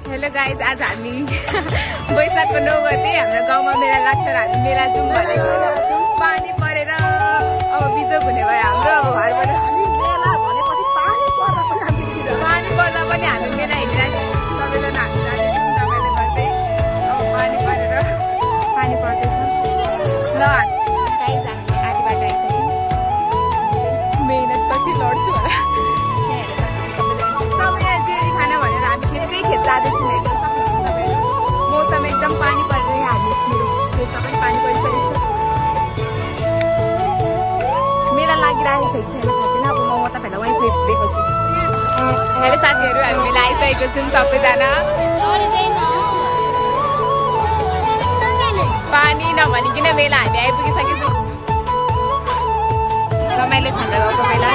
Hello guys, आज हामी वैशाखको 9 गते हाम्रो गाउँमा मेला लाग्छ र हामी मेला जाउँ भनेको। पानी परेर अब बिजोग हुने भयो हाम्रो। अब घरबाट पानी पर्दा पनि हामी मेला हिँडिरहेको छौँ। सबैजना हामी जाँदैछौँ रमाइलो गर्दै। अब पानी परेर पानी पर्दैछ। ल गाइज, हामी आधी बाटो आइसक्यौँ। मेहनतपछि लड्छु होला। सबैले जेरी खाना भनेर हामी खेतकै खेत जाँदैछौँ। हेर्न सक्नुहुन्छ तपाईँहरू, मौसम एकदम पानी परेर हामी मेरो खेतमा पनि पानी परिसकेको छ। मेला लागिरहेको छ कि छैन थाहा छैन। अब म तपाईँहरूलाई वहीँ फेरि देखाउँछु। हेलो साथीहरू, हामी मेला आइसकेको छौँ सबैजना। पानी नभनिकन मेला हामी आइपुगिसकेको छौँ। रमाइलो छ हाम्रो गाउँको मेला।